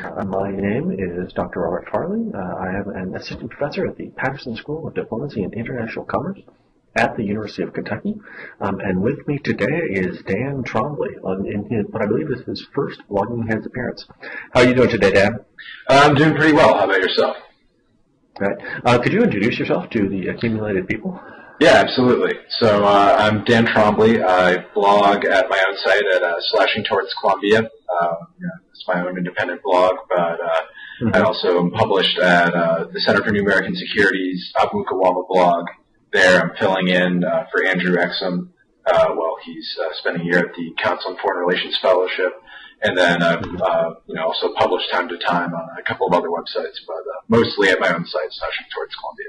My name is Dr. Robert Farley. I am an assistant professor at the Patterson School of Diplomacy and International Commerce at the University of Kentucky. And with me today is Dan Trombly in what I believe is his first Blogging Heads appearance. How are you doing today, Dan? I'm doing pretty well. How about yourself? Right. Could you introduce yourself to the accumulated people? Yeah, absolutely. So I'm Dan Trombly. I blog at my own site at Slouching towards Columbia. It's my own independent blog, but I also am published at the Center for New American Security's Abu Kawama blog. There I'm filling in for Andrew Exum while he's spending a year at the Council on Foreign Relations Fellowship. And then I've also published time to time on a couple of other websites, but mostly at my own site, Slouching towards Columbia.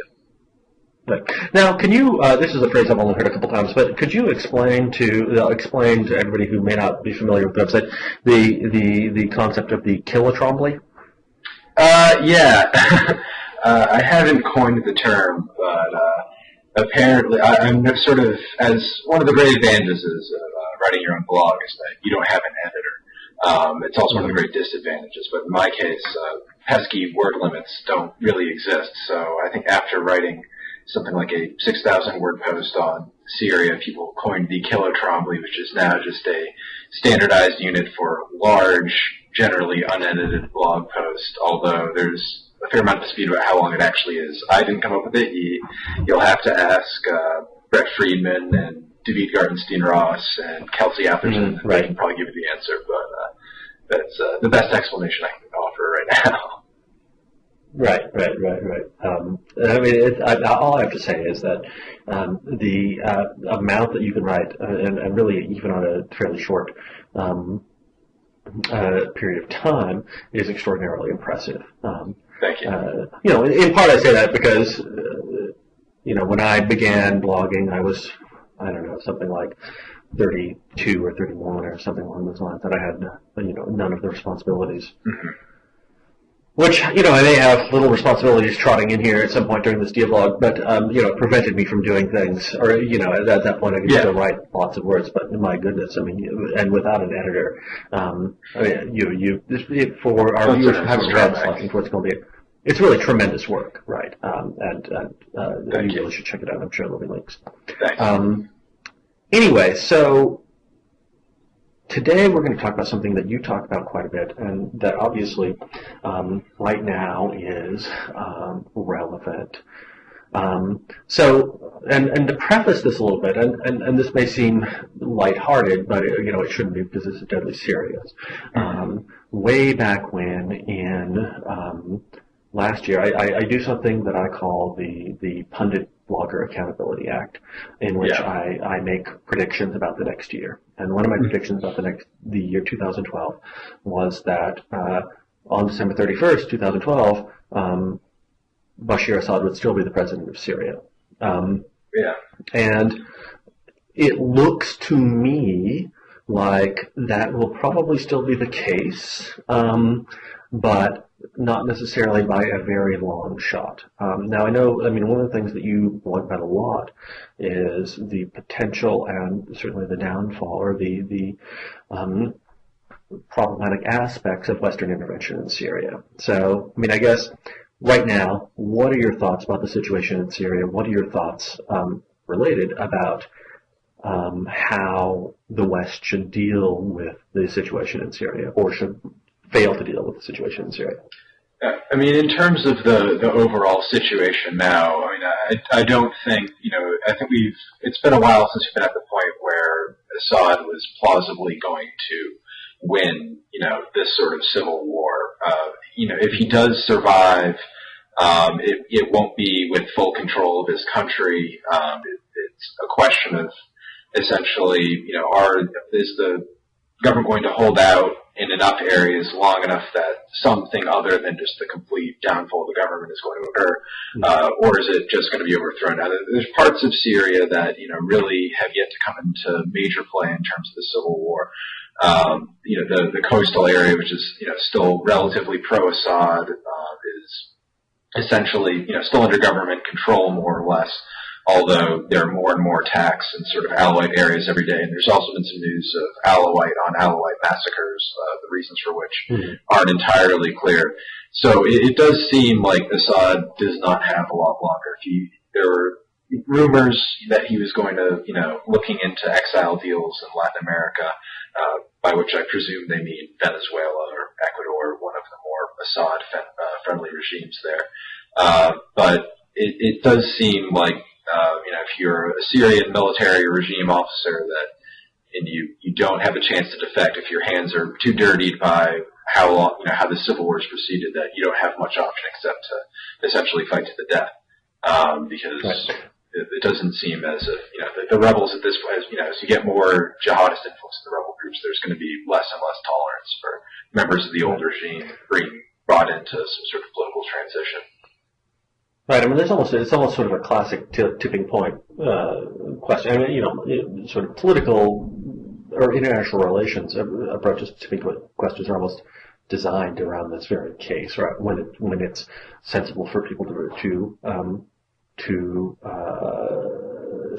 Right. Now, can you? This is a phrase I've only heard a couple times, but could you explain to everybody who may not be familiar with the website the concept of the Killa Trombly? Yeah, I haven't coined the term, but apparently, I'm sort of, as one of the great advantages of writing your own blog is that you don't have an editor. It's also one of the great disadvantages, but in my case, pesky word limits don't really exist. So I think after writing something like a 6,000 word post on Syria, people coined the Killa Trombly, which is now just a standardized unit for large, generally unedited blog post, although there's a fair amount of dispute about how long it actually is. I didn't come up with it. You'll have to ask Brett Friedman and David Gartenstein-Ross and Kelsey Atherton. Right. They can probably give you the answer, but that's the best explanation I can offer right now. Right. I mean, all I have to say is that the amount that you can write, and really even on a fairly short period of time, is extraordinarily impressive. Thank you. In part I say that because, when I began blogging, I was, something like 32 or 31 or something along those lines, that I had, none of the responsibilities. Mm-hmm. Which, I may have little responsibilities trotting in here at some point during this dialogue, but, it prevented me from doing things. Or, at that point I could still write lots of words, but my goodness, and without an editor, for our viewers who haven't read Slouching towards Columbia, it's really tremendous work, right? You really should check it out. I'm sure there'll be links. Thanks. Anyway, so today we're going to talk about something that you talk about quite a bit, and that obviously right now is relevant. And to preface this a little bit, and this may seem lighthearted, but it shouldn't be because this is deadly serious. Way back when in last year, I do something that I call the Pundit Blogger Accountability Act, in which I make predictions about the next year. And one of my predictions about the year 2012 was that on December 31st, 2012, Bashar Assad would still be the president of Syria. And it looks to me like that will probably still be the case, but not necessarily by a very long shot. Now, one of the things that you blog about a lot is the potential and certainly the downfall or the problematic aspects of Western intervention in Syria. So, I guess right now, what are your thoughts about the situation in Syria? What are your thoughts related about how the West should deal with the situation in Syria, or should fail to deal with the situation in Syria? In terms of the overall situation now, I don't think, I think it's been a while since we've been at the point where Assad was plausibly going to win, this sort of civil war. If he does survive, it won't be with full control of his country. It's a question of essentially, is the government going to hold out in enough areas long enough that something other than just the complete downfall of the government is going to occur, or is it just going to be overthrown? Now, there's parts of Syria that really have yet to come into major play in terms of the civil war. The coastal area, which is still relatively pro-Assad, is essentially still under government control more or less. although there are more and more attacks in sort of Alawite areas every day. And there's also been some news of Alawite on Alawite massacres, the reasons for which aren't entirely clear. So it does seem like Assad does not have a lot longer. There were rumors that he was going to, looking into exile deals in Latin America, by which I presume they mean Venezuela or Ecuador, one of the more Assad-friendly regimes there. But it does seem like, if you're a Syrian military regime officer and you don't have a chance to defect, if your hands are too dirtied by how the civil wars proceeded, that you don't have much option except to essentially fight to the death, because it doesn't seem as if the rebels at this point, as you get more jihadist influence in the rebel groups, there's going to be less and less tolerance for members of the old regime being brought into some sort of political transition. Right. I mean, it's almost sort of a classic tipping point question. I mean, sort of political or international relations approaches to tipping point questions are almost designed around this very case, right? When it's sensible for people to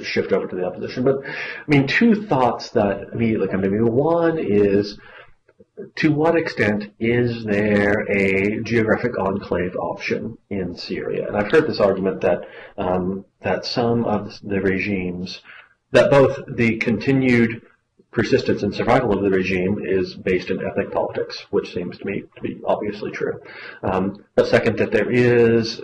shift over to the opposition. But I mean, two thoughts that immediately come to me. One is, to what extent is there a geographic enclave option in Syria? And I've heard this argument that some of the regimes, that both the continued persistence and survival of the regime is based in ethnic politics, which seems to me to be obviously true. But second, that there is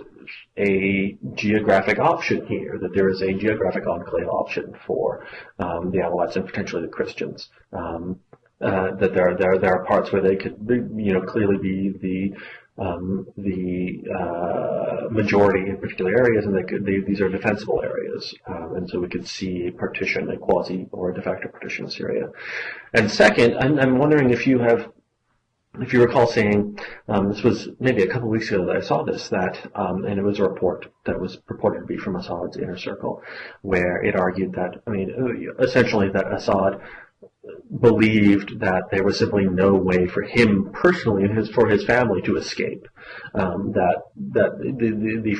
a geographic option here, that there is a geographic enclave option for the Alawites and potentially the Christians. That there are parts where they could clearly be the majority in particular areas, and these are defensible areas, and so we could see a partition, a quasi or a de facto partition of Syria. And second, I'm wondering if you recall seeing, this was maybe a couple of weeks ago that I saw this, and it was a report that was purported to be from Assad's inner circle, where it argued that, essentially that Assad believed that there was simply no way for him personally and for his family to escape. That the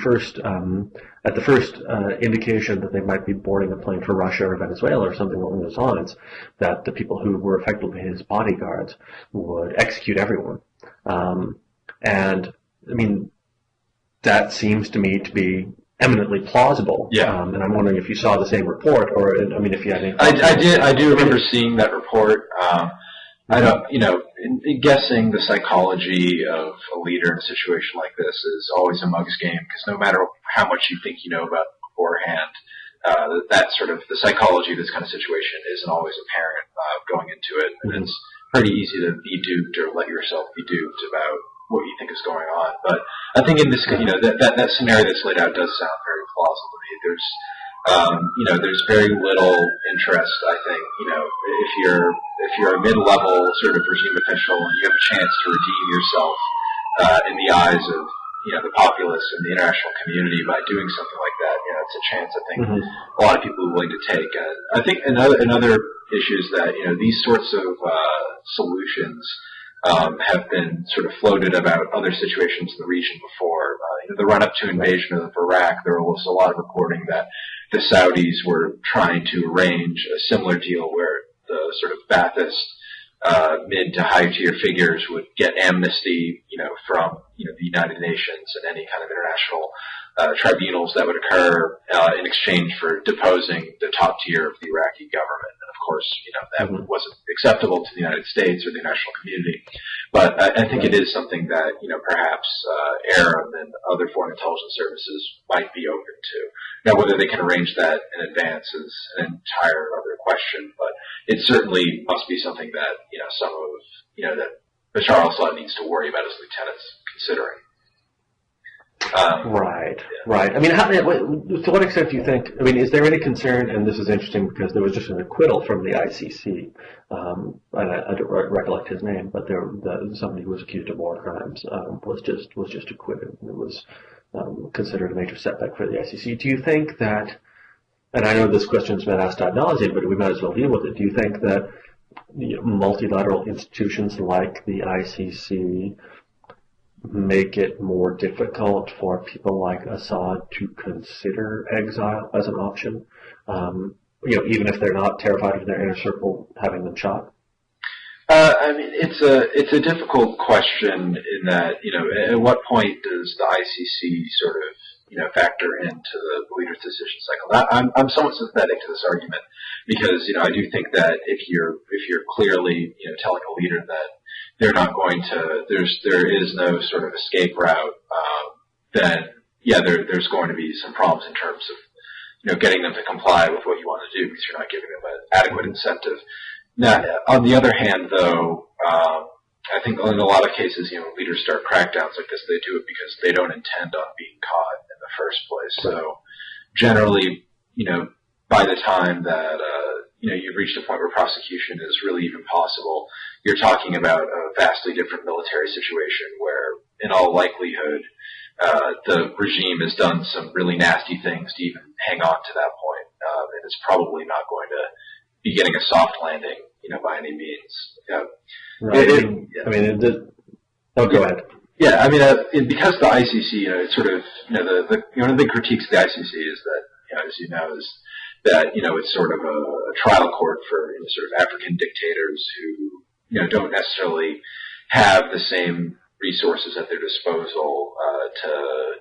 first indication that they might be boarding a plane for Russia or Venezuela or something along those lines, that the people who were effectively his bodyguards would execute everyone. And I mean, that seems to me to be eminently plausible. Yeah. And I'm wondering if you saw the same report, or if you had any. I do remember seeing that report. I don't, in guessing the psychology of a leader in a situation like this is always a mug's game, because no matter how much you think you know about it beforehand, that sort of the psychology of this kind of situation isn't always apparent going into it, and it's pretty easy to be duped or let yourself be duped about what you think is going on. But I think in this, that scenario that's laid out does sound very plausible to me. There's very little interest, I think, if you're a mid-level sort of regime official and you have a chance to redeem yourself in the eyes of the populace and the international community by doing something like that. It's a chance I think a lot of people are willing to take. I think another issue is that these sorts of solutions have been sort of floated about other situations in the region before. The run-up to invasion of Iraq, there was a lot of reporting that the Saudis were trying to arrange a similar deal where the sort of Ba'athist mid to high tier figures would get amnesty, from the United Nations and any kind of international tribunals that would occur in exchange for deposing the top tier of the Iraqi government. And of course, that wasn't acceptable to the United States or the international community. But I think it is something that perhaps Arab and other foreign intelligence services might be open to. Now, whether they can arrange that in advance is an entire other question. But it certainly must be something that that Bashar al-Assad needs to worry about his lieutenants considering. Right. I mean, to what extent do you think, is there any concern, and this is interesting because there was just an acquittal from the ICC, and I don't recollect his name, but somebody who was accused of war crimes was just acquitted. It was considered a major setback for the ICC. Do you think that, and I know this question's been asked ad nauseum, but we might as well deal with it, do you think that multilateral institutions like the ICC make it more difficult for people like Assad to consider exile as an option? Even if they're not terrified of their inner circle having them shot? I mean, it's a difficult question in that, at what point does the ICC sort of, factor into the leader's decision cycle? I'm somewhat sympathetic to this argument because, I do think that if you're clearly, telling a leader that they're not going to, there is no sort of escape route, then yeah, there's going to be some problems in terms of, getting them to comply with what you want to do because you're not giving them an adequate incentive. Now, on the other hand, though, I think in a lot of cases, leaders start crackdowns like this, they do it because they don't intend on being caught in the first place. So generally, by the time that, you've reached a point where prosecution is really even possible, you're talking about a vastly different military situation where, in all likelihood, the regime has done some really nasty things to even hang on to that point, and it's probably not going to be getting a soft landing, by any means. Yeah. Right. Go ahead. Yeah, I mean, because the ICC, it's sort of, one of the big critiques of the ICC is that, as you know, is that, it's sort of a trial court for sort of African dictators who, don't necessarily have the same resources at their disposal to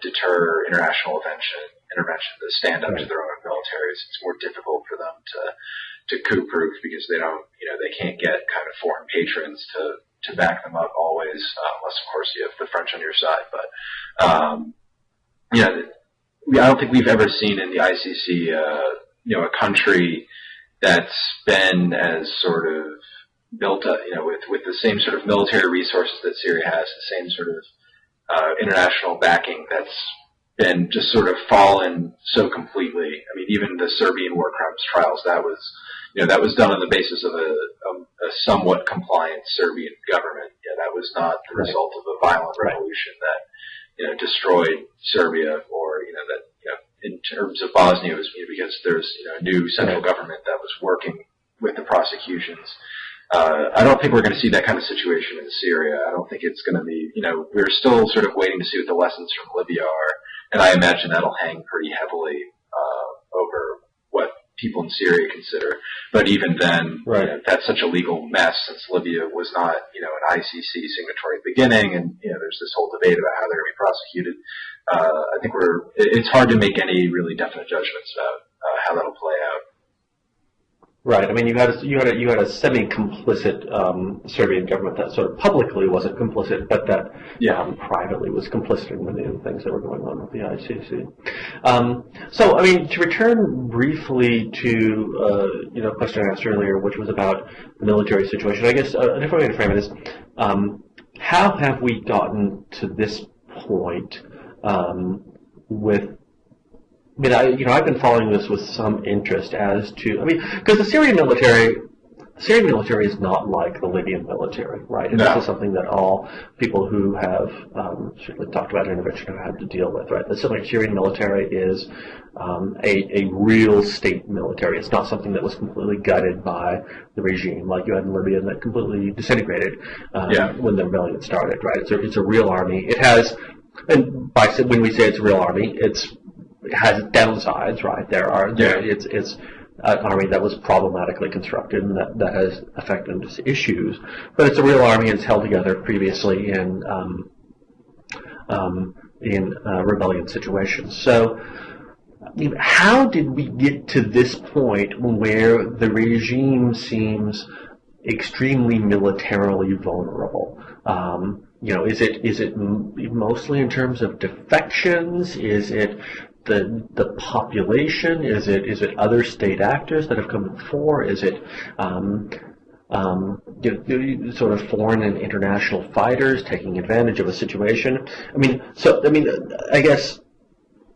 deter international intervention to stand up to their own militaries. It's more difficult for them to coup-proof because they don't, they can't get kind of foreign patrons to back them up always, unless of course you have the French on your side. But I don't think we've ever seen in the ICC, a country that's been as sort of built up, with the same sort of military resources that Syria has, the same sort of international backing that's been just sort of fallen so completely. I mean, even the Serbian war crimes trials, that was done on the basis of a somewhat compliant Serbian government. Yeah, that was not the result of a violent revolution that, destroyed Serbia, or, that, in terms of Bosnia, it was because there's, a new central government that was working with the prosecutions. I don't think we're going to see that kind of situation in Syria. I don't think it's going to be, we're still sort of waiting to see what the lessons from Libya are, and I imagine that'll hang pretty heavily over what people in Syria consider. But even then, that's such a legal mess since Libya was not, an ICC signatory at the beginning, and, there's this whole debate about how they're going to be prosecuted. I think it's hard to make any really definite judgments about how that'll play out. Right. I mean, you had a semi-complicit Serbian government that sort of publicly wasn't complicit, but that privately was complicit in many of the things that were going on with the ICC. So, I mean, to return briefly to a question I asked earlier, which was about the military situation, I guess a different way to frame it is, how have we gotten to this point with? I mean, I've been following this with some interest as to, because the Syrian military is not like the Libyan military, right? And this is something that all people who have certainly talked about intervention have had to deal with, right? The Syrian military is a real state military. It's not something that was completely gutted by the regime, like you had in Libya, that completely disintegrated when the rebellion started, right? It's a real army. It has, and when we say it's a real army, it has downsides, right? It's an army that was problematically constructed and that has affected its issues, but it's a real army and it's held together previously in rebellion situations. So, how did we get to this point where the regime seems extremely militarily vulnerable? Is it mostly in terms of defections? Is it the population? Is it other state actors that have come before? Is it sort of foreign and international fighters taking advantage of a situation? I guess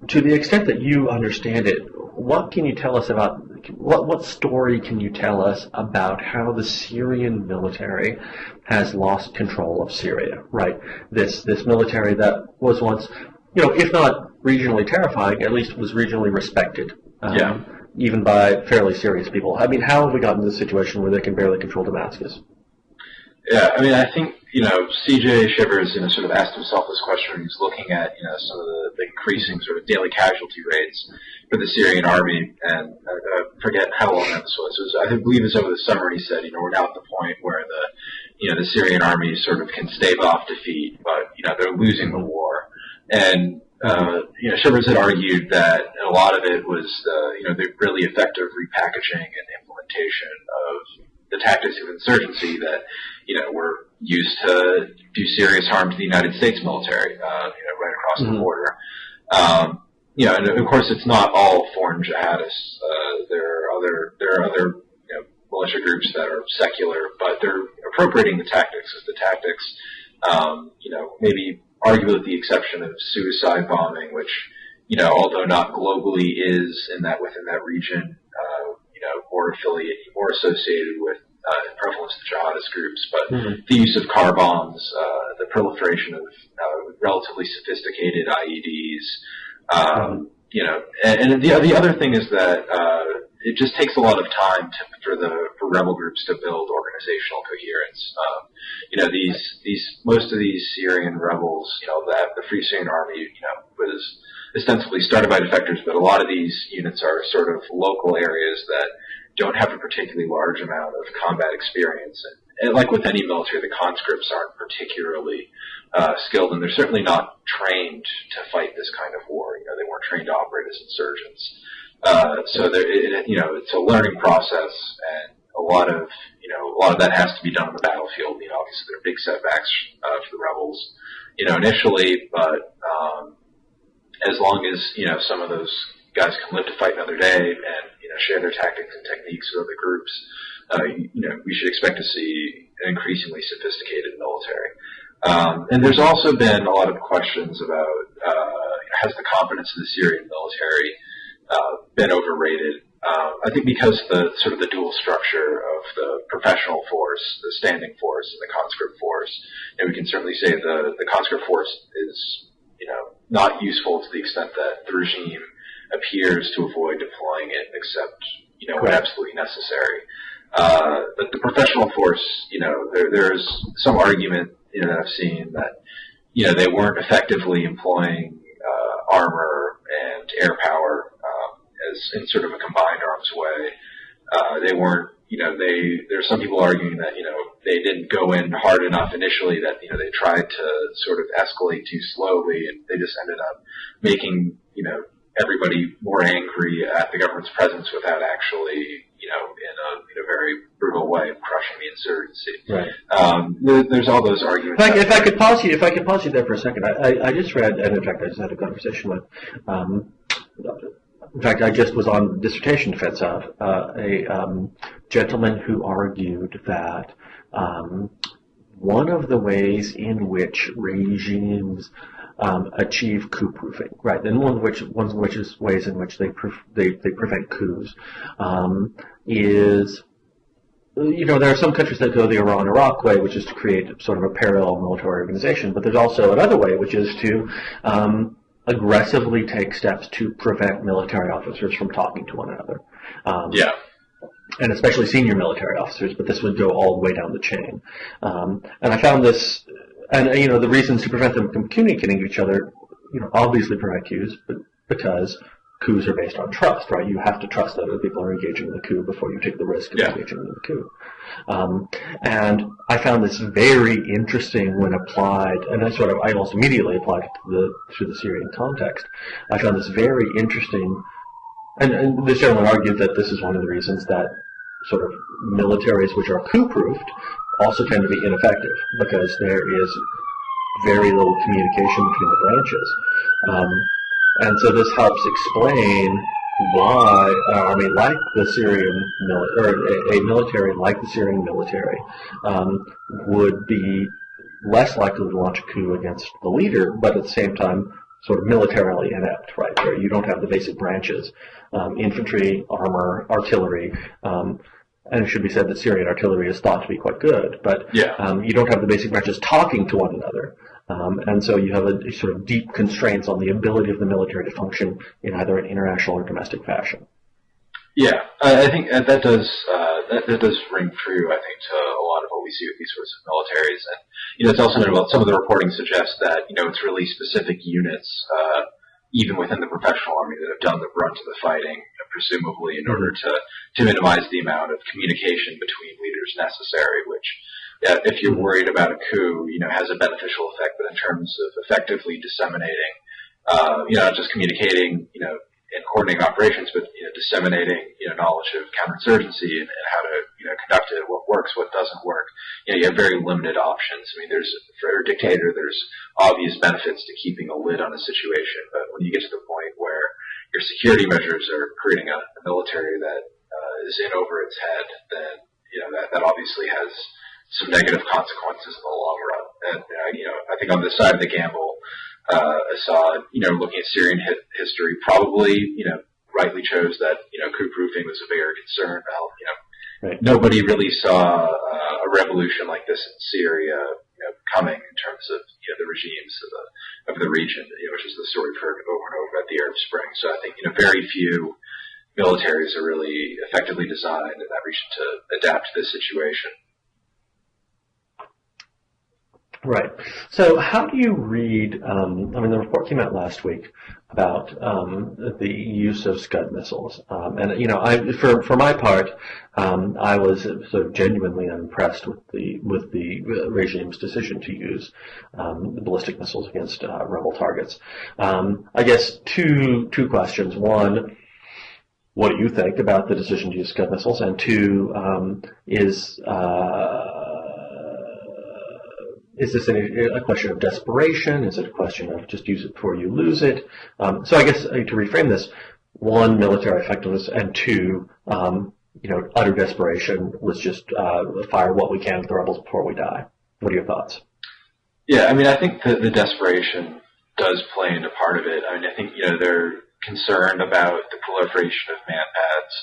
to the extent that you understand it, what can you tell us about what story can you tell us about how the Syrian military has lost control of Syria? Right, this military that was once, if not regionally terrifying, at least was regionally respected, even by fairly serious people. I mean, how have we gotten to this situation where they can barely control Damascus? Yeah, I mean, I think, C.J. Shivers, sort of asked himself this question when he was looking at, some of the increasing sort of daily casualty rates for the Syrian Army, and I forget how long this was. It was, I believe it was over the summer. He said, we're now at the point where the Syrian Army sort of can stave off defeat, but, they're losing the war. And, Shivers had argued that a lot of it was, the really effective repackaging and implementation of the tactics of insurgency that, were used to do serious harm to the United States military, right across the border. And of course it's not all foreign jihadists. There are other militia groups that are secular, but they're appropriating the tactics as the tactics, maybe arguably with the exception of suicide bombing, which, although not globally is within that region, more associated with prevalence to jihadist groups, but the use of car bombs, the proliferation of relatively sophisticated IEDs, and the other thing is that it just takes a lot of time for rebel groups to build organizational coherence. Most of these Syrian rebels, the Free Syrian Army, was ostensibly started by defectors, but a lot of these units are sort of local areas that don't have a particularly large amount of combat experience. And like with any military, the conscripts aren't particularly skilled, and they're certainly not trained to fight this kind of war. They weren't trained to operate as insurgents. So it's a learning process, and a lot of that has to be done on the battlefield. Obviously there are big setbacks for the rebels, initially, but as long as some of those guys can live to fight another day and share their tactics and techniques with other groups, we should expect to see an increasingly sophisticated military. And there's also been a lot of questions about has the competence of the Syrian military been overrated? I think because the dual structure of the professional force, the standing force, and the conscript force, we can certainly say the conscript force is not useful to the extent that the regime appears to avoid deploying it except when absolutely necessary. But the professional force, there's some argument that I've seen that they weren't effectively employing armor and air power as in sort of a combined arms way. They weren't. There's some people arguing that they didn't go in hard enough initially, that they tried to sort of escalate too slowly, and they just ended up making everybody more angry at the government's presence without actually, in a very brutal way, crushing the insurgency. Right. There's all those arguments. If I could pause you there for a second. I just read, and in fact I just had a conversation with. In fact, I just was on dissertation defense of a gentleman who argued that one of the ways in which regimes achieve coup-proofing, right? And one of which is ways in which they prevent coups is, there are some countries that go the Iran-Iraq way, which is to create sort of a parallel military organization, but there's also another way, which is to aggressively take steps to prevent military officers from talking to one another. And especially senior military officers, but this would go all the way down the chain. And I found this. And, the reasons to prevent them from communicating to each other, obviously prevent coups, but because coups are based on trust, right? You have to trust that other people are engaging in the coup before you take the risk of engaging in the coup. And I found this very interesting when applied, and I almost immediately applied it to the Syrian context. I found this very interesting, and this gentleman argued that this is one of the reasons that sort of militaries which are coup-proofed also tend to be ineffective, because there is very little communication between the branches. And so this helps explain why an army like the Syrian or a military like the Syrian military would be less likely to launch a coup against the leader, but at the same time sort of militarily inept, right? Where you don't have the basic branches, infantry, armor, artillery. And it should be said that Syrian artillery is thought to be quite good, but you don't have the basic branches talking to one another. And so you have a sort of deep constraints on the ability of the military to function in either an international or domestic fashion. Yeah, I think that that does ring true, I think, to a lot of what we see with these sorts of militaries. And, it's also notable, some of the reporting suggests that, it's really specific units, even within the professional army, that have done the brunt of the fighting, presumably in order to minimize the amount of communication between leaders necessary, which, if you're worried about a coup, has a beneficial effect, but in terms of effectively disseminating, not just communicating, and coordinating operations, but disseminating knowledge of counterinsurgency and how to conduct it, what works, what doesn't work. You have very limited options. I mean, for a dictator, there's obvious benefits to keeping a lid on a situation, but when you get to the point where your security measures are creating a military that is in over its head, then that obviously has some negative consequences in the long run. And I think on this side of the gamble, Assad, looking at Syrian history, probably, rightly chose that, coup-proofing was a bigger concern. Right. Nobody really saw a revolution like this in Syria, coming in terms of, the regimes of the region, which is the story we've heard over and over about the Arab Spring. So I think, very few militaries are really effectively designed in that region to adapt to this situation. Right. So how do you read, the report came out last week about the use of Scud missiles. For my part, I was sort of genuinely unimpressed with the regime's decision to use ballistic missiles against rebel targets. I guess two questions. One, what do you think about the decision to use Scud missiles? And two, is this a question of desperation? Is it a question of just use it before you lose it? So I guess to reframe this, one, military effectiveness, and two, utter desperation. Let's just fire what we can at the rebels before we die. What are your thoughts? Yeah, I think the desperation does play into part of it. I think, they're concerned about the proliferation of manpads.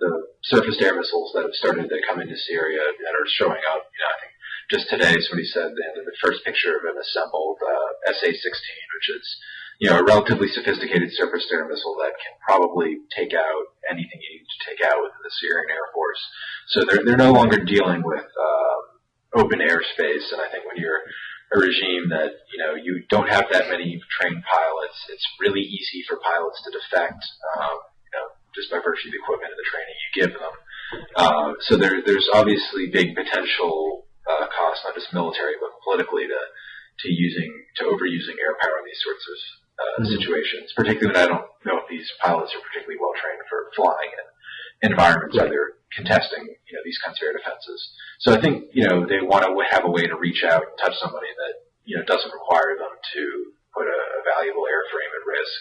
The surface air missiles that have started to come into Syria and are showing up. I think just today, somebody said the first picture of an assembled SA-16, which is, a relatively sophisticated surface air missile that can probably take out anything you need to take out within the Syrian Air Force. So they're no longer dealing with open airspace. And I think when you're a regime that, you don't have that many trained pilots, it's really easy for pilots to defect, just by virtue of the equipment and the training you give them. So there's obviously big potential cost, not just military, but politically, to overusing air power in these sorts of situations. Particularly when I don't know if these pilots are particularly well trained for flying in environments where they're contesting, these kinds of air defenses. So I think they want to have a way to reach out and touch somebody that doesn't require them to put a valuable airframe at risk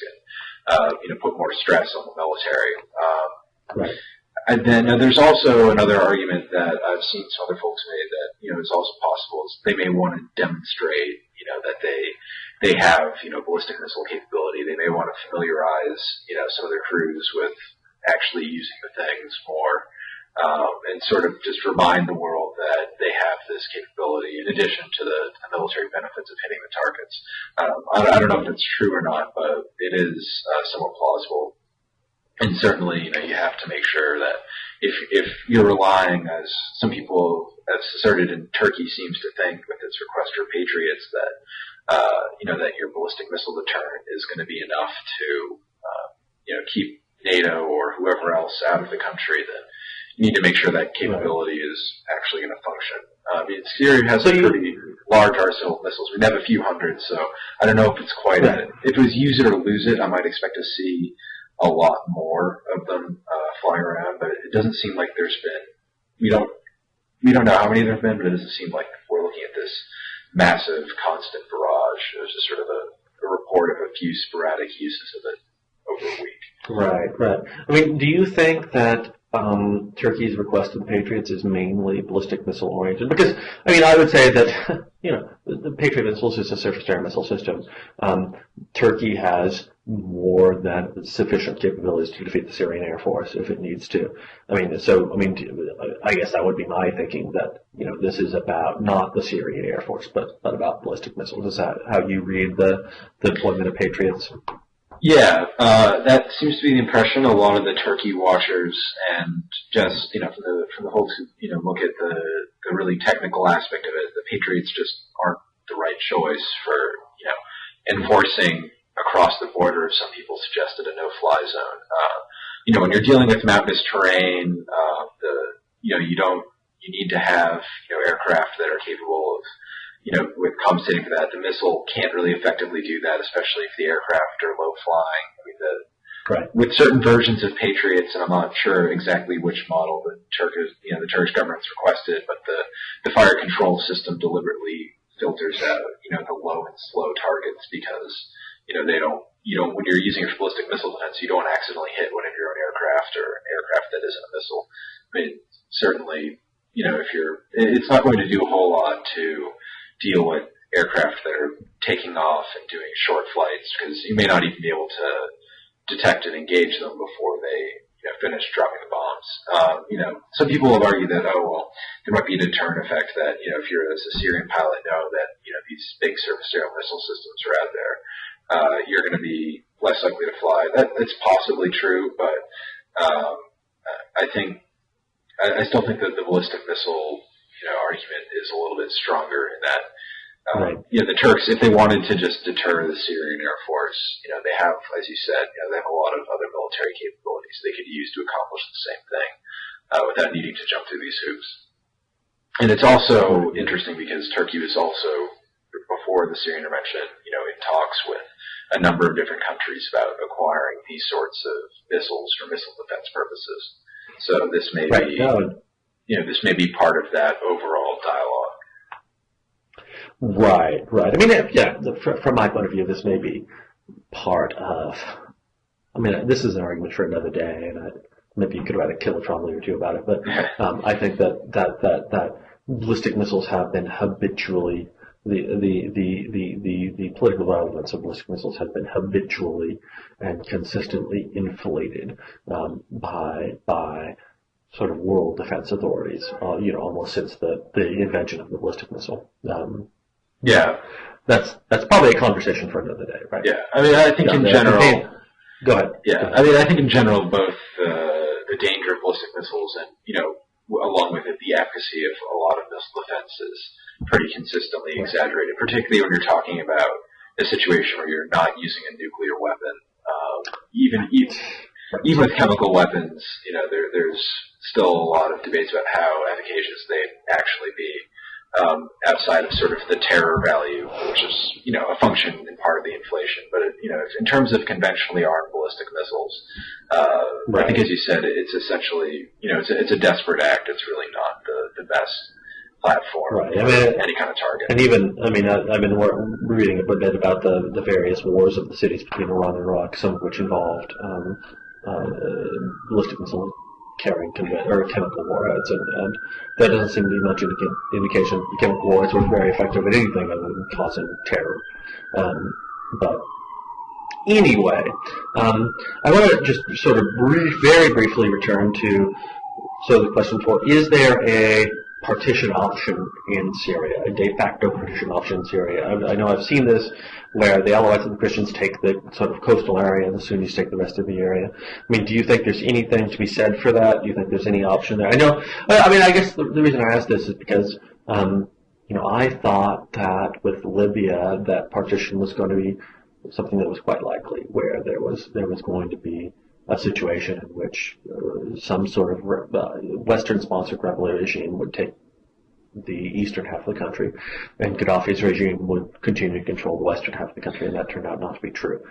and put more stress on the military. Right. And then there's also another argument that I've seen some other folks made that, is also possible is they may want to demonstrate, that they have, ballistic missile capability. They may want to familiarize, some of their crews with actually using the things more, and sort of just remind the world that they have this capability in addition to the military benefits of hitting the targets. I don't know if it's true or not, but it is somewhat plausible. And certainly, you have to make sure that if you're relying, as some people have asserted, and Turkey seems to think with its request for Patriots, that that your ballistic missile deterrent is going to be enough to keep NATO or whoever else out of the country, then you need to make sure that capability is actually going to function. Syria has a pretty large arsenal of missiles. We have a few hundred, so I don't know if it's quite if it was use it or lose it, I might expect to see a lot more of them flying around, but it doesn't seem like there's been. We don't know how many there have been, but it doesn't seem like we're looking at this massive, constant barrage. It was just sort of a report of a few sporadic uses of it over a week. Right. Do you think that Turkey's request to the Patriots is mainly ballistic missile oriented? Because, I would say that, the Patriot missiles is a surface-to-air missile system. Turkey has more than sufficient capabilities to defeat the Syrian Air Force if it needs to. I guess that would be my thinking, that, this is about not the Syrian Air Force, but about ballistic missiles. Is that how you read the deployment of Patriots? Yeah, that seems to be the impression. A lot of the Turkey watchers, and just from the folks who look at the really technical aspect of it, the Patriots just aren't the right choice for enforcing across the border. Some people suggested a no-fly zone. When you're dealing with mountainous terrain, you need to have aircraft that are capable of with compensating for that. The missile can't really effectively do that, especially if the aircraft are low flying. I mean, Right. with certain versions of Patriots, and I'm not sure exactly which model the Turkish government's requested, but the fire control system deliberately filters out, the low and slow targets because, when you're using it for ballistic missile defense, you don't accidentally hit one of your own aircraft or aircraft that isn't a missile. I mean, certainly, it's not going to do a whole lot to deal with aircraft that are taking off and doing short flights because you may not even be able to detect and engage them before they finish dropping the bombs. Some people have argued that there might be a deterrent effect that if you're as a Syrian pilot know that these big surface to air missile systems are out there, you're going to be less likely to fly. That's possibly true, but I still think that the ballistic missile argument is a little bit stronger in that. Right. The Turks, if they wanted to just deter the Syrian Air Force, they have, as you said, they have a lot of other military capabilities they could use to accomplish the same thing without needing to jump through these hoops. And it's also interesting because Turkey was also, before the Syrian intervention, in talks with a number of different countries about acquiring these sorts of missiles for missile defense purposes. So this may be, this may be part of that overall dialogue. Right. I mean, from my point of view, this may be part of. I mean, this is an argument for another day, and maybe you could write a Killa Trombly or two about it. But I think that ballistic missiles have been habitually the political relevance of ballistic missiles has been habitually and consistently inflated by sort of world defense authorities. Almost since the invention of the ballistic missile. Yeah, that's probably a conversation for another day, right? Yeah, I mean, I think in general. Go ahead. Yeah, I mean, I think in general, both the danger of ballistic missiles and along with it, the efficacy of a lot of missile defense is pretty consistently exaggerated. Particularly when you're talking about a situation where you're not using a nuclear weapon, even with chemical weapons, there's still a lot of debates about how efficacious they'd actually be. Outside of sort of the terror value, which is, a function and part of the inflation. But, in terms of conventionally armed ballistic missiles, I think, as you said, it's essentially, it's a desperate act. It's really not the best platform for any kind of target. And even, I've been reading a bit about the various wars of the cities between Iran and Iraq, some of which involved ballistic missiles carrying chemical warheads, and that doesn't seem to be much indication that the chemical warheads were very effective at anything other than causing terror. But anyway, I want to just sort of very briefly return to the question for, is there a partition option in Syria, a de facto partition option in Syria? I know I've seen this where the Alawites and the Christians take the sort of coastal area and the Sunnis take the rest of the area. I mean, do you think there's anything to be said for that? Do you think there's any option there? I guess the reason I ask this is because, I thought that with Libya, that partition was going to be something that was quite likely, where there was going to be a situation in which some sort of Western-sponsored rebel regime would take the eastern half of the country, and Gaddafi's regime would continue to control the western half of the country, and that turned out not to be true.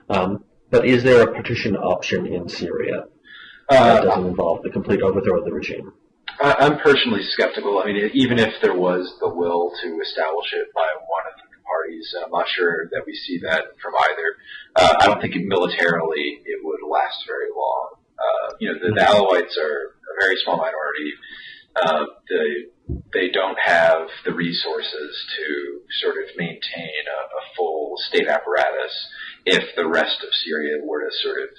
But is there a partition option in Syria that doesn't involve the complete overthrow of the regime? I'm personally skeptical. I mean, even if there was the will to establish it by one of the parties, I'm not sure that we see that from either. I don't think militarily it would last very long. The Alawites are a very small minority. They don't have the resources to sort of maintain a full state apparatus if the rest of Syria were to sort of,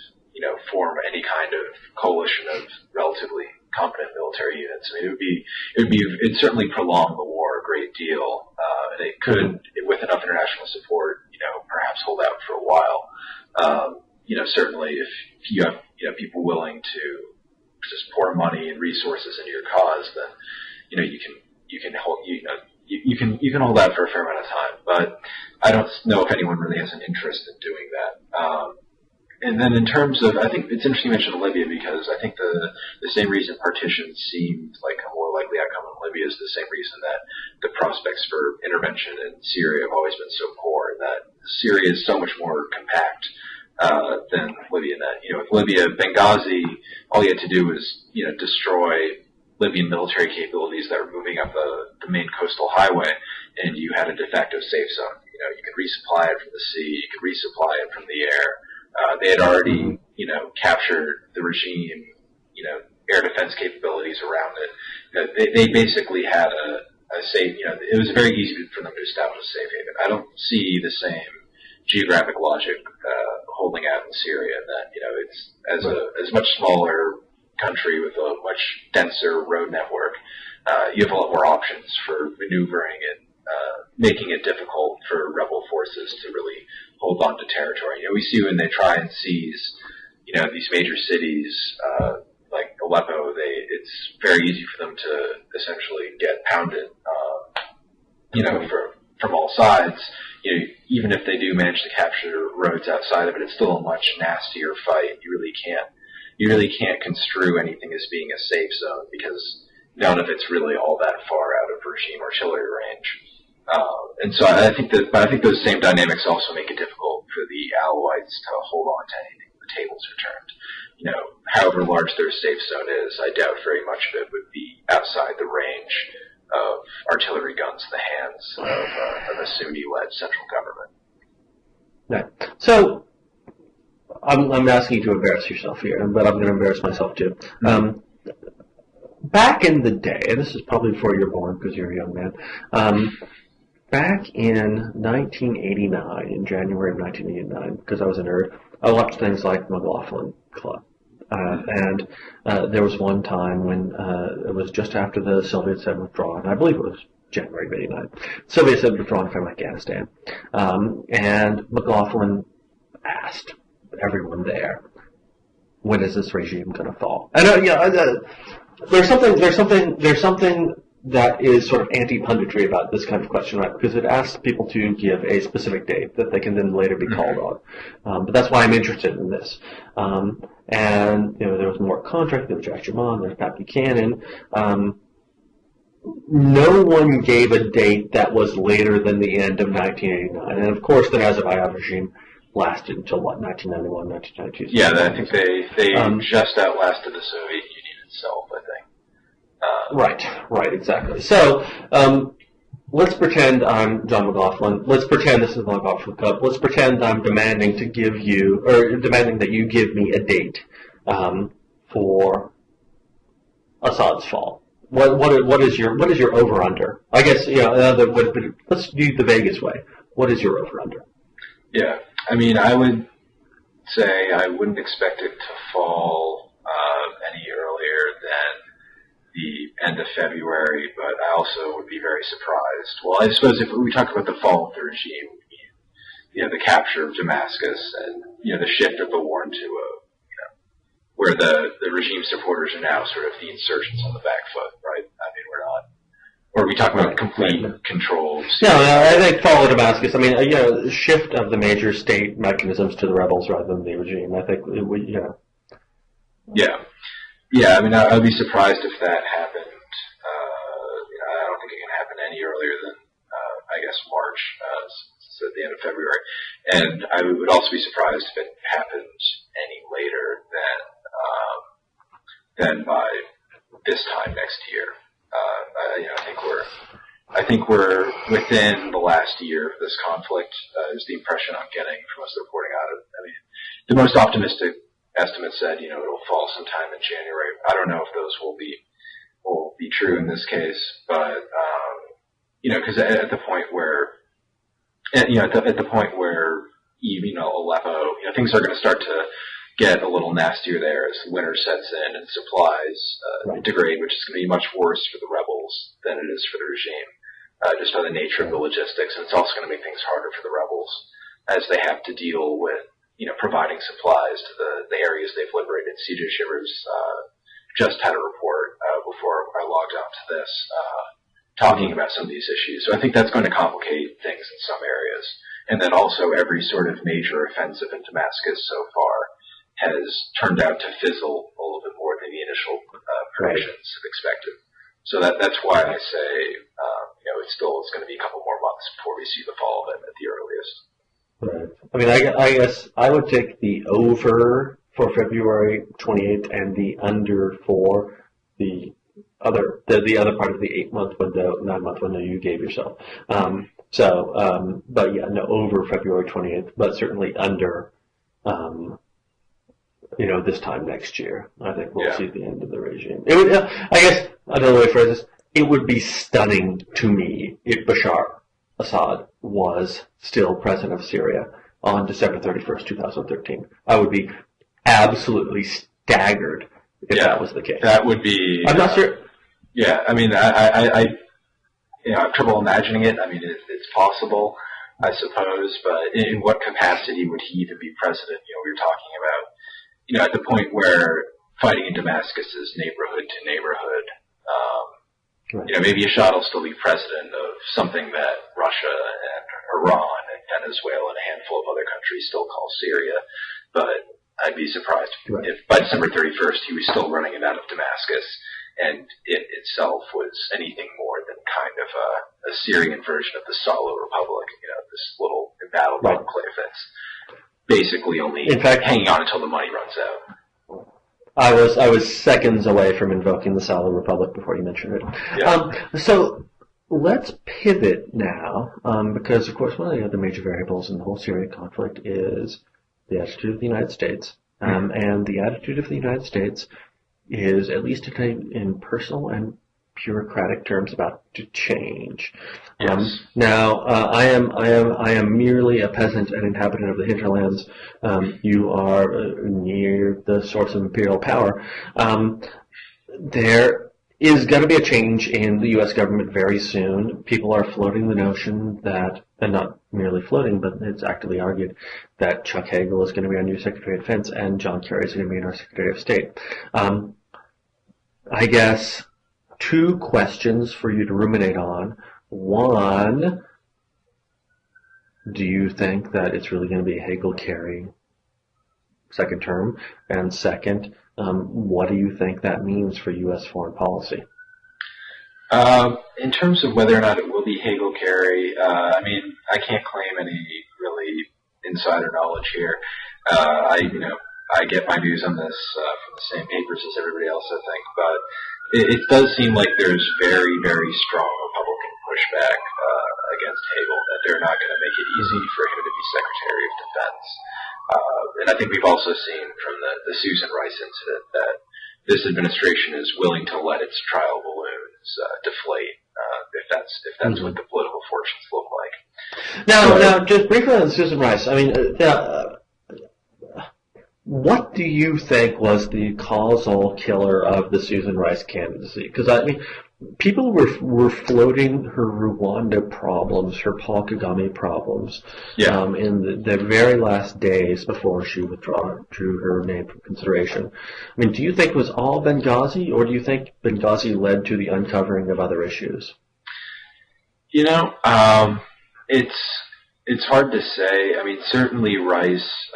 form any kind of coalition of relatively competent military units. I mean, it'd certainly prolong the war a great deal, and it could, with enough international support, perhaps hold out for a while. certainly if you have people willing to just pour money and resources into your cause, then you can hold you can hold out for a fair amount of time. But I don't know if anyone really has an interest in doing that. And then in terms of, I think it's interesting you mentioned Libya, because I think the same reason partition seemed like a more likely outcome in Libya is the same reason that the prospects for intervention in Syria have always been so poor, and that Syria is so much more compact than Libya. And that, with Libya, Benghazi, all you had to do was, destroy Libyan military capabilities that were moving up the main coastal highway, and you had a de facto safe zone. You could resupply it from the sea, you could resupply it from the air. They had already, captured the regime, air defense capabilities around it. They basically had a safe, it was very easy for them to establish a safe haven. I don't see the same geographic logic holding out in Syria, that, it's as much smaller country with a much denser road network. You have a lot more options for maneuvering and making it difficult for rebel forces to really hold on to territory. We see when they try and seize, these major cities like Aleppo, it's very easy for them to essentially get pounded, from all sides. Even if they do manage to capture roads outside of it, it's still a much nastier fight. You really can't construe anything as being a safe zone, because none of it's really all that far out of regime artillery range. And so I think those same dynamics also make it difficult for the Alawites to hold on to anything when the tables are turned. However large their safe zone is, I doubt very much of it would be outside the range of artillery guns in the hands of a Sunni-led central government. Right. So I'm asking you to embarrass yourself here, but I'm going to embarrass myself too. Back in the day, and this is probably before you're born because you're a young man, back in 1989, in January of 1989, because I was a nerd, I watched things like McLaughlin Club. And there was one time when it was just after the Soviets had withdrawn. I believe it was January of 89. Soviets had withdrawn from Afghanistan. And McLaughlin asked everyone there, when is this regime going to fall? I know, there's something that is sort of anti-punditry about this kind of question, right? Because it asks people to give a specific date that they can then later be called on. But that's why I'm interested in this. And there was Mort Contract, there was Jack Germon, there's Pat Buchanan. No one gave a date that was later than the end of 1989. And of course, the Nazarbayev regime lasted until, 1991, 1992. Yeah, I think they just outlasted the Soviet Union itself, I think. Right, exactly. So, let's pretend I'm John McLaughlin. Let's pretend this is the McLaughlin Cup. Let's pretend I'm demanding that you give me a date for Assad's fall. What is your over under? I guess let's do the Vegas way. What is your over under? Yeah, I mean, I would say I wouldn't expect it to fall any earlier than the end of February, but I also would be very surprised. Well, I suppose if we talk about the fall of the regime, the capture of Damascus and, the shift of the war into where the regime supporters are now sort of the insurgents on the back foot, right? I mean, we're not, or we talk about complete control. I think fall of Damascus, shift of the major state mechanisms to the rebels rather than the regime. I think Yeah, I mean, I would be surprised if that happened. I don't think it can happen any earlier than, I guess, March, so at the end of February. And I would also be surprised if it happened any later than by this time next year. I think we're within the last year of this conflict, is the impression I'm getting from us reporting on it. I mean, the most optimistic estimate said, it'll fall sometime in January. I don't know if those will be true in this case, but because at the point where, even Aleppo, things are going to start to get a little nastier there as winter sets in and supplies degrade, which is going to be much worse for the rebels than it is for the regime, just by the nature of the logistics. And it's also going to make things harder for the rebels as they have to deal with providing supplies to the areas they've liberated. CJ Shivers just had a report before I logged on to this talking about some of these issues. So I think that's going to complicate things in some areas. And then also every sort of major offensive in Damascus so far has turned out to fizzle a little bit more than the initial predictions have expected. So that's why I say, it's going to be a couple more months before we see the fall of it at the earliest. Right. I mean, I guess I would take the over for February 28th and the under for the other part of the 8-month window, 9-month window you gave yourself. But yeah, no, over February 28th, but certainly under, this time next year. I think we'll see the end of the regime. It would, I guess, another way to phrase this, it would be stunning to me if Bashar Assad was still president of Syria on December 31st, 2013. I would be absolutely staggered if that was the case. That would be... I'm not sure... Yeah, I mean, I have trouble imagining it. I mean, it's possible, I suppose, but in what capacity would he even be president? We were talking about, at the point where fighting in Damascus is neighborhood to neighborhood. Maybe Assad will still be president of something that Russia and Iran and Venezuela and a handful of other countries still call Syria, but I'd be surprised if by December 31st he was still running it out of Damascus, and it itself was anything more than kind of a Syrian version of the Salo Republic, this little embattled enclave that's basically only hanging on until the money runs out. I was seconds away from invoking the Salo Republic before you mentioned it. Yeah. So let's pivot now, because of course one of the other major variables in the whole Syria conflict is the attitude of the United States, and the attitude of the United States is, at least in personal and bureaucratic terms, about to change. Yes. Now, I am merely a peasant and inhabitant of the hinterlands. You are near the source of imperial power. There is going to be a change in the U.S. government very soon. People are floating the notion that, and not merely floating, but it's actively argued, that Chuck Hagel is going to be our new Secretary of Defense and John Kerry is going to be our Secretary of State. I guess 2 questions for you to ruminate on. One, do you think that it's really going to be Hagel-Kerry second term? And second, what do you think that means for U.S. foreign policy? In terms of whether or not it will be Hagel-Kerry, I mean, I can't claim any really insider knowledge here. I get my news on this from the same papers as everybody else, I think, but it does seem like there's very, very strong Republican pushback against Hagel, that they're not going to make it easy for him to be Secretary of Defense. And I think we've also seen from the Susan Rice incident that this administration is willing to let its trial balloons deflate if that's what the political fortunes look like. Now, just briefly on Susan Rice, I mean, what do you think was the causal killer of the Susan Rice candidacy? Because, I mean, people were floating her Rwanda problems, her Paul Kagame problems, in the very last days before she withdrew her name from consideration. I mean, do you think it was all Benghazi, or do you think Benghazi led to the uncovering of other issues? It's hard to say. I mean, certainly Rice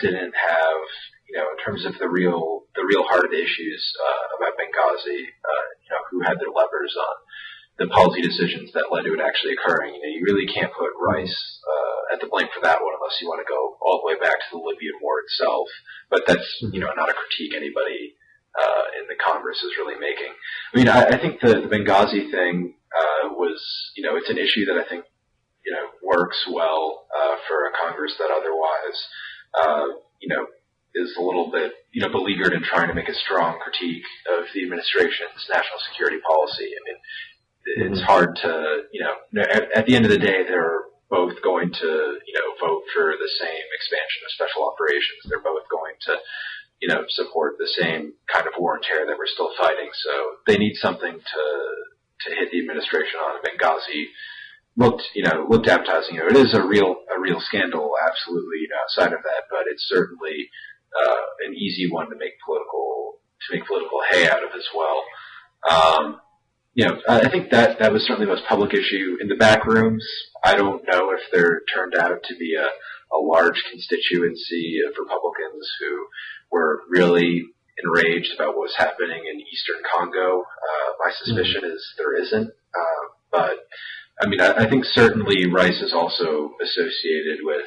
didn't have, in terms of the real heart of the issues about Benghazi, who had their levers on the policy decisions that led to it actually occurring. You really can't put Rice at the blame for that one unless you want to go all the way back to the Libyan war itself. But that's, not a critique anybody in the Congress is really making. I mean, I think the Benghazi thing was, it's an issue that I think, works well for a Congress that otherwise, is a little bit, beleaguered in trying to make a strong critique of the administration's national security policy. I mean, it's hard to, at the end of the day, they're both going to, vote for the same expansion of special operations. They're both going to, support the same kind of war and terror that we're still fighting. So they need something to hit the administration on. Benghazi looked appetizing. It is a real real scandal, absolutely, outside of that, but it's certainly an easy one to make political hay out of as well. I think that was certainly the most public issue. In the back rooms, I don't know if there turned out to be a large constituency of Republicans who were really enraged about what was happening in eastern Congo. My suspicion is there isn't. But, I mean, I think certainly Rice is also associated with,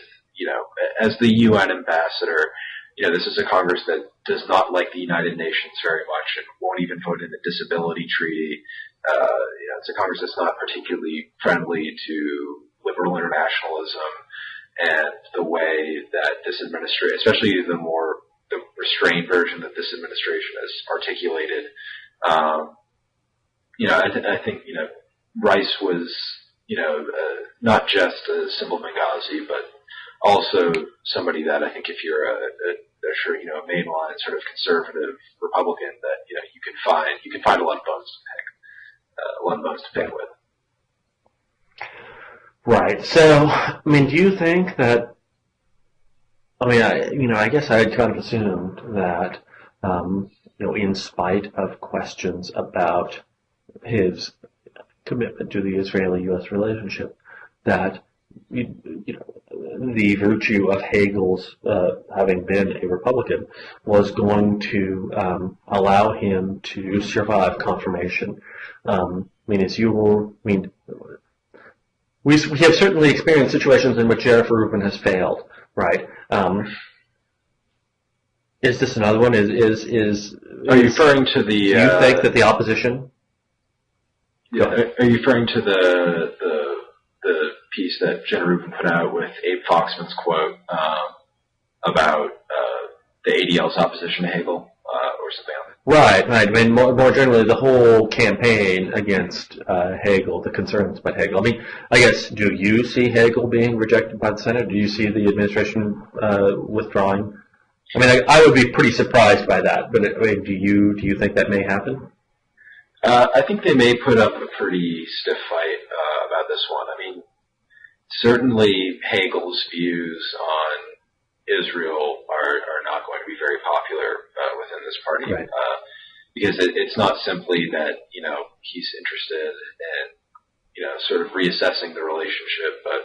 as the UN ambassador, this is a Congress that does not like the United Nations very much and won't even vote in the disability treaty. It's a Congress that's not particularly friendly to liberal internationalism and the way that this administration, especially the restrained version that this administration has articulated. I think Rice was not just a symbol of Benghazi, but also somebody that I think if you're a mainline sort of conservative Republican, that you can find a lot of bones to pick with. Right. So, I mean, do you think that? I mean, I guess I had kind of assumed that, in spite of questions about his commitment to the Israeli-U.S. relationship, that the virtue of Hagel's having been a Republican was going to allow him to survive confirmation. We have certainly experienced situations in which Jennifer Rubin has failed, right? Is this another one? Are you referring to the? Do you think that the opposition? Yeah, are you referring to the piece that Jen Rubin put out with Abe Foxman's quote about the ADL's opposition to Hagel or something like that? Right. I mean, more generally, the whole campaign against Hagel, the concerns about Hagel. I mean, I guess, do you see Hagel being rejected by the Senate? Do you see the administration withdrawing? I mean, I would be pretty surprised by that, but I mean, do you think that may happen? I think they may put up a pretty stiff fight about this one. I mean, certainly Hagel's views on Israel are not going to be very popular within this party, right. Because it's not simply that he's interested in sort of reassessing the relationship, but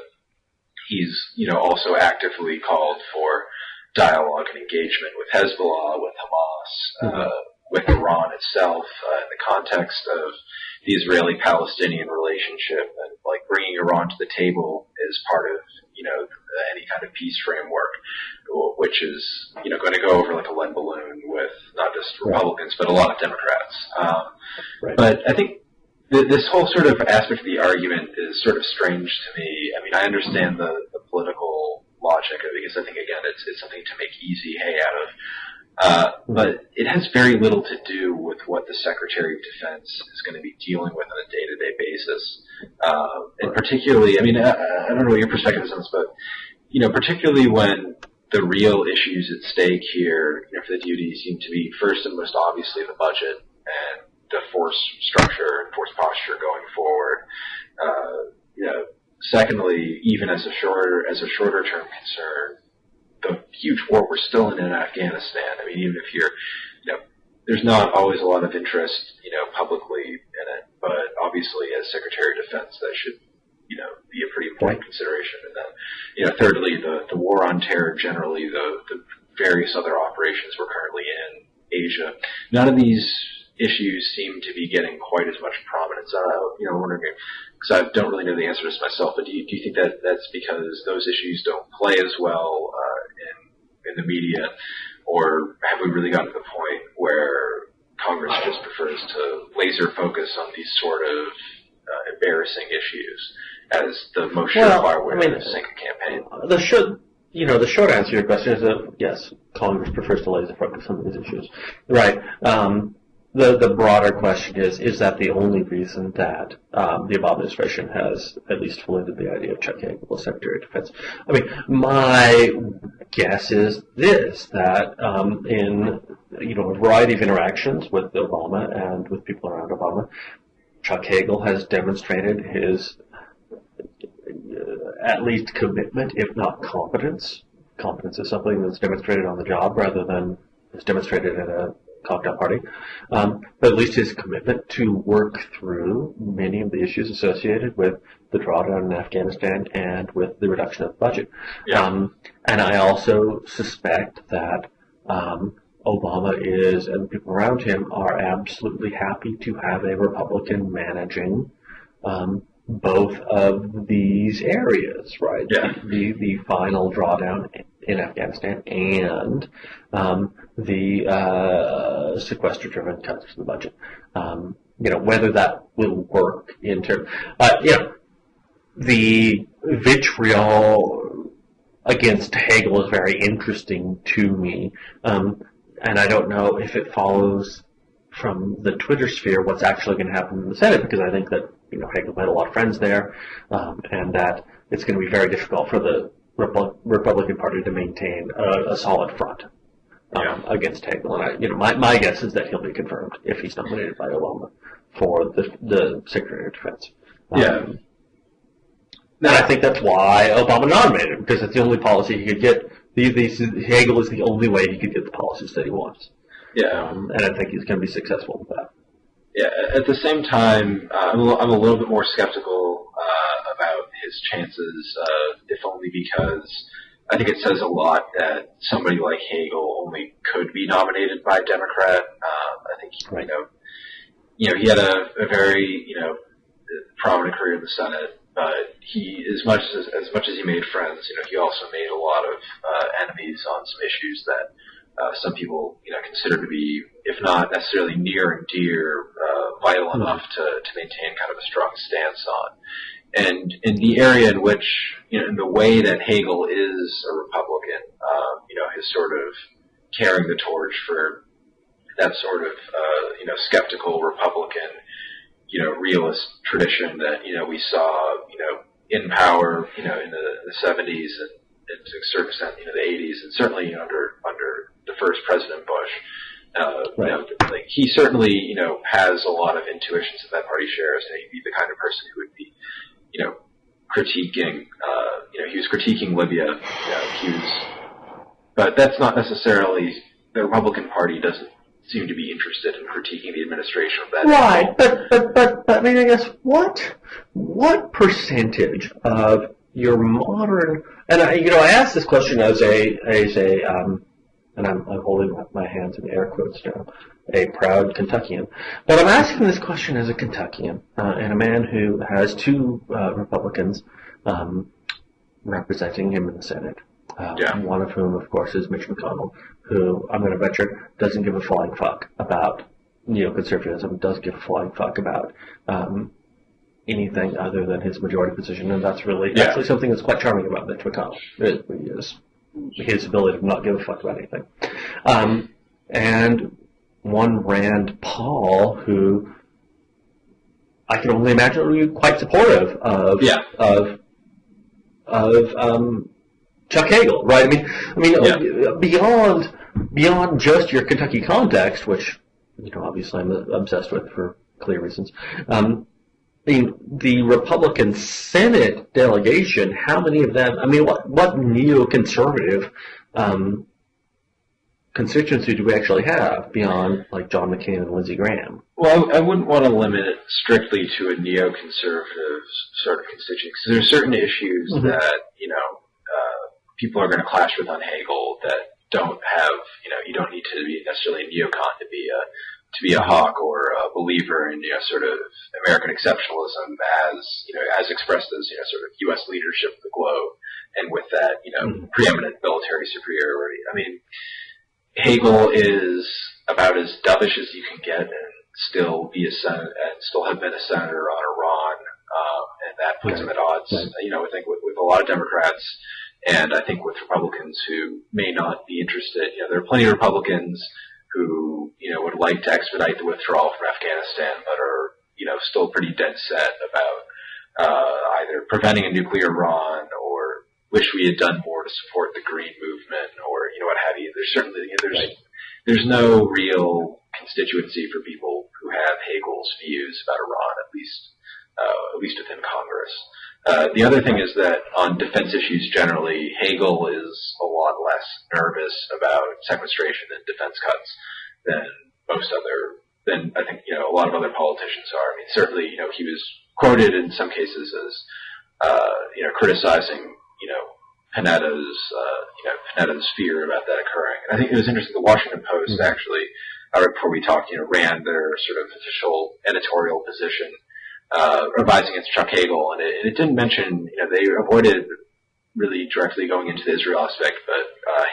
he's also actively called for dialogue and engagement with Hezbollah, with Hamas, with Iran itself, in the context of the Israeli-Palestinian relationship, and like bringing Iran to the table is part of any kind of peace framework, which is going to go over like a lead balloon with not just Republicans but a lot of Democrats. Right. But I think this whole sort of aspect of the argument is sort of strange to me. I mean, I understand the political logic of it because I think again it's something to make easy hay out of. But it has very little to do with what the Secretary of Defense is going to be dealing with on a day-to-day basis. And particularly, I mean, I don't know what your perspective is on this, but, particularly when the real issues at stake here for the DoD seem to be first and most obviously the budget and the force structure and force posture going forward. Secondly, even as a shorter term concern, the huge war we're still in Afghanistan. I mean, even if there's not always a lot of interest, publicly in it, but obviously as Secretary of Defense, that should, be a pretty important consideration. And then, thirdly, the war on terror generally, the various other operations we're currently in Asia. None of these issues seem to be getting quite as much prominence. I'm wondering, because I don't really know the answer to this myself, but do you think that that's because those issues don't play as well in the media, or have we really gotten to the point where Congress just prefers to laser focus on these sort of embarrassing issues as the most surefire way to sink a campaign? The short answer to your question is that yes, Congress prefers to laser focus on these issues. Right. The broader question is that the only reason that the Obama administration has at least floated the idea of Chuck Hagel as Secretary of Defense? I mean, my guess is this, that in a variety of interactions with Obama and with people around Obama, Chuck Hagel has demonstrated his at least commitment, if not competence. Competence is something that's demonstrated on the job rather than is demonstrated at a cocktail party. But at least his commitment to work through many of the issues associated with the drawdown in Afghanistan and with the reduction of the budget. Yeah. And I also suspect that Obama and the people around him are absolutely happy to have a Republican managing both of these areas, right? Yeah. The final drawdown in Afghanistan and the sequester-driven cuts to the budget. Whether that will work in terms, the vitriol against Hagel is very interesting to me, and I don't know if it follows from the Twitter sphere what's actually going to happen in the Senate, because I think that Hagel had a lot of friends there, and that it's going to be very difficult for the Republican Party to maintain a solid front against Hagel. And my guess is that he'll be confirmed if he's nominated by Obama for the Secretary of Defense. And I think that's why Obama nominated him, because it's the only policy he could get. Hagel is the only way he could get the policies that he wants. Yeah. And I think he's going to be successful with that. Yeah. At the same time, I'm a little bit more skeptical about his chances, if only because I think it says a lot that somebody like Hagel only could be nominated by a Democrat. I think he had a very prominent career in the Senate, but he as much as he made friends, he also made a lot of enemies on some issues that some people consider to be, if not necessarily near and dear, vital enough to maintain kind of a strong stance on. And in the area in which, in the way that Hagel is a Republican, his sort of carrying the torch for that sort of, skeptical Republican, realist tradition that, we saw, in power, in the 70s and to a certain extent, the 80s, and certainly under the first President Bush. He certainly, has a lot of intuitions that party shares, and he'd be the kind of person who would be, critiquing, he was critiquing Libya, but that's not necessarily, the Republican Party doesn't seem to be interested in critiquing the administration of that. Right, but I mean, I guess what percentage of your modern, and I asked this question as a and I'm holding my hands in air quotes now, a proud Kentuckian, but I'm asking this question as a Kentuckian and a man who has two Republicans representing him in the Senate. One of whom, of course, is Mitch McConnell, who I'm going to venture doesn't give a flying fuck about neoconservatism, does give a flying fuck about anything other than his majority position, and that's really actually something that's quite charming about Mitch McConnell, is his ability to not give a fuck about anything. And one Rand Paul, who I can only imagine would be quite supportive of Chuck Hagel, right? I mean, beyond just your Kentucky context, which obviously I'm obsessed with for clear reasons. The Republican Senate delegation, how many of them? I mean, what neoconservative constituency do we actually have beyond like John McCain and Lindsey Graham? Well, I wouldn't want to limit it strictly to a neoconservative sort of constituency, because there are certain issues that people are going to clash with on Hagel that don't have, you don't need to be necessarily a neocon to be a hawk or a believer in, sort of American exceptionalism as expressed as, sort of U.S. leadership of the globe, and with that, preeminent military superiority. I mean, Hagel is about as dovish as you can get and still be still have been a senator on Iran, and that puts him at odds, I think with a lot of Democrats. And I think with Republicans who may not be interested, there are plenty of Republicans who, would like to expedite the withdrawal from Afghanistan, but are, still pretty dead set about either preventing a nuclear Iran or wish we had done more to support the Green movement or, what have you. There's certainly, there's no real constituency for people who have Hagel's views about Iran, at least within Congress. The other thing is that on defense issues generally, Hagel is a lot less nervous about sequestration and defense cuts than than I think, a lot of other politicians are. I mean, certainly, he was quoted in some cases as, criticizing, Panetta's fear about that occurring. And I think it was interesting, the Washington Post actually, right before we talked, ran their sort of official editorial position, advising against Chuck Hagel, and it didn't mention, they avoided really directly going into the Israel aspect, but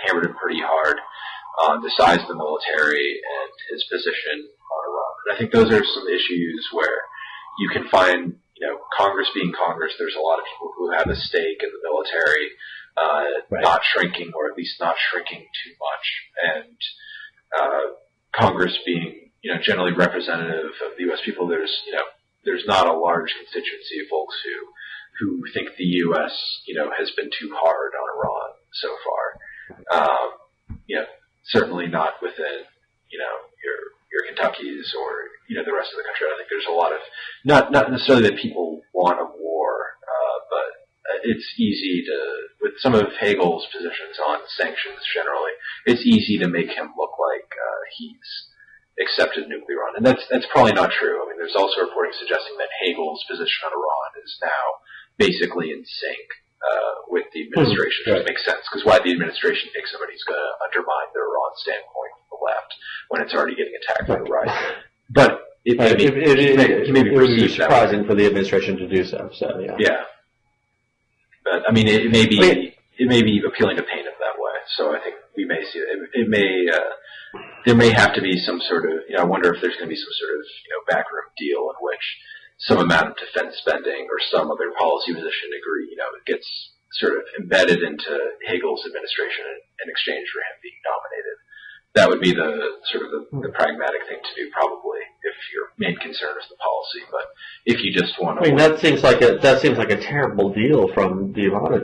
hammered him pretty hard on the size of the military and his position on Iran. And I think those are some issues where you can find, Congress being Congress, there's a lot of people who have a stake in the military, not shrinking, or at least not shrinking too much, and Congress being, generally representative of the U.S. people, there's not a large constituency of folks who think the U.S., has been too hard on Iran so far. Certainly not within, your Kentuckys or, the rest of the country. I think there's a lot of, not necessarily that people want a war, but it's easy to, with some of Hagel's positions on sanctions generally, it's easy to make him look like he's accepted nuclear Iran. And that's probably not true. I mean, there's also reporting suggesting that Hagel's position on Iran is now basically in sync with the administration, which makes sense, because why the administration thinks somebody's going to undermine their Iran standpoint from the left when it's already getting attacked by the right. But it may be surprising for the administration to do so. So yeah. But I mean, it may be appealing to paint it that way. So I think we may see it. There may have to be some sort of, I wonder if there's going to be some sort of, backroom deal in which some amount of defense spending or some other policy position it gets sort of embedded into Hagel's administration in exchange for him being nominated. That would be the sort of the pragmatic thing to do, probably, if your main concern is the policy. But if you just want to, that seems like a terrible deal from the Iran.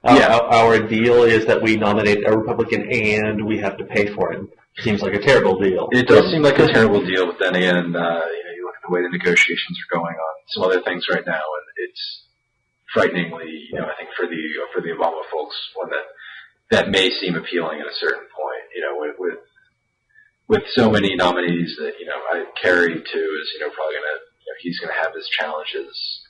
Our deal is that we nominate a Republican and we have to pay for it. Seems like a terrible deal. It does seem like a terrible deal, but then again, you look at the way the negotiations are going on, some other things right now, and it's frighteningly, I think for the Obama folks, one that may seem appealing at a certain point. With so many nominees that Kerry too is probably he's gonna have his challenges.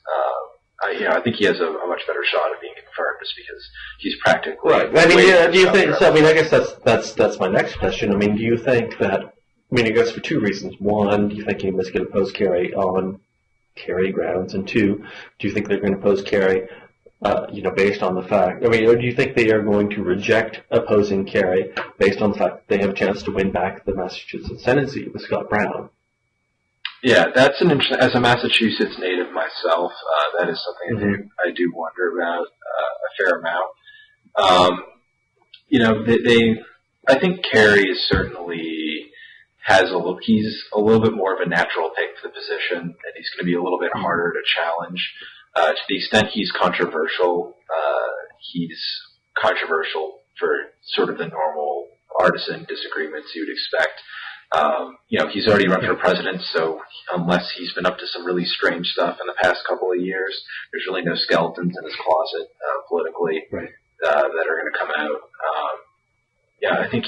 I think he has a much better shot of being confirmed just because he's practically right. I mean, do you think? So, I mean, I guess that's my next question. I mean, do you think that? I mean, it goes for two reasons. One, do you think he was going to oppose Kerry on Kerry grounds? And two, do you think they're going to oppose Kerry, based on the fact? I mean, or do you think they are going to reject opposing Kerry based on the fact that they have a chance to win back the Massachusetts Senate seat with Scott Brown? Yeah, that's an interesting. As a Massachusetts native myself, that is something I do wonder about a fair amount. I think Kerry is certainly he's a little bit more of a natural pick for the position, and he's going to be a little bit harder to challenge. To the extent he's controversial for sort of the normal partisan disagreements you would expect. He's already run for president, so unless he's been up to some really strange stuff in the past couple of years, there's really no skeletons in his closet politically that are going to come out. I think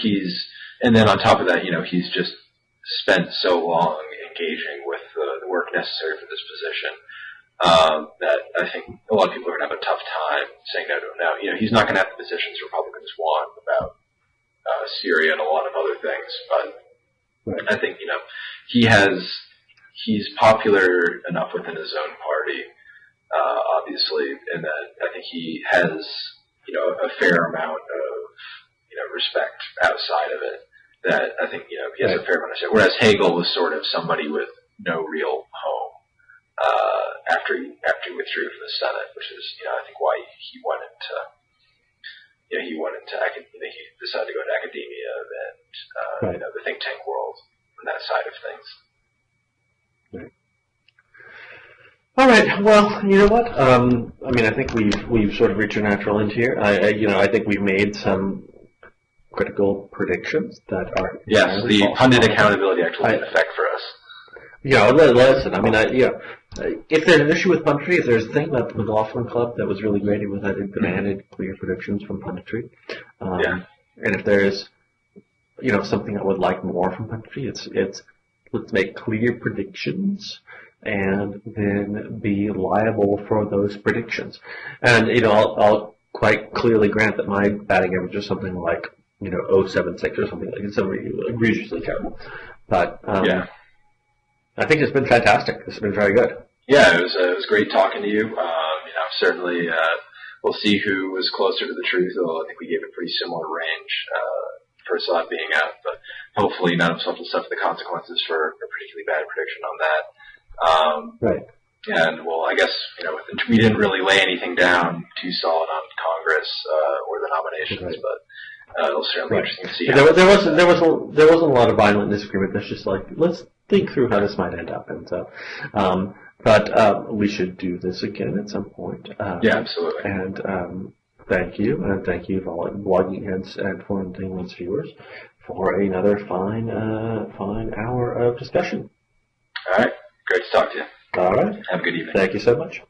and then on top of that, he's just spent so long engaging with the work necessary for this position that I think a lot of people are going to have a tough time saying no to him now. He's not going to have the positions Republicans want about Syria and a lot of other things, but I think, he's popular enough within his own party, obviously, and that I think he has, a fair amount of, respect outside of it that I think, he has a fair amount of respect. Whereas Hagel was sort of somebody with no real home, after he withdrew from the Senate, which is, I think why he went into, he decided to go into academia and, the think tank world and that side of things. All right. Well, you know what? I mean, I think we've sort of reached a natural end here. I think we've made some critical predictions that are the pundit accountability actually in effect for us. Listen. I mean, if there's an issue with punditry, if there's a thing about the McLaughlin Club that was really great, it was that it demanded clear predictions from punditry. And if there's, something I would like more from punditry, it's let's make clear predictions and then be liable for those predictions. And I'll quite clearly grant that my batting average is something like 0.76 or something like it's egregiously terrible. But I think it's been fantastic. It's been very good. Yeah, it was great talking to you. Certainly we'll see who was closer to the truth. Although I think we gave a pretty similar range for Assad being out, but hopefully none of us have to suffer the consequences for a particularly bad prediction on that. Right. And well, I guess we didn't really lay anything down too solid on Congress or the nominations, but it'll certainly be interesting to see. There wasn't a lot of violent disagreement. There's just like let's think through how this might end up, and so. But we should do this again at some point. Yeah, absolutely. And thank you, and thank you, Blogging Heads and Foreign Entanglements viewers, for another fine hour of discussion. All right. Great to talk to you. All right. Have a good evening. Thank you so much.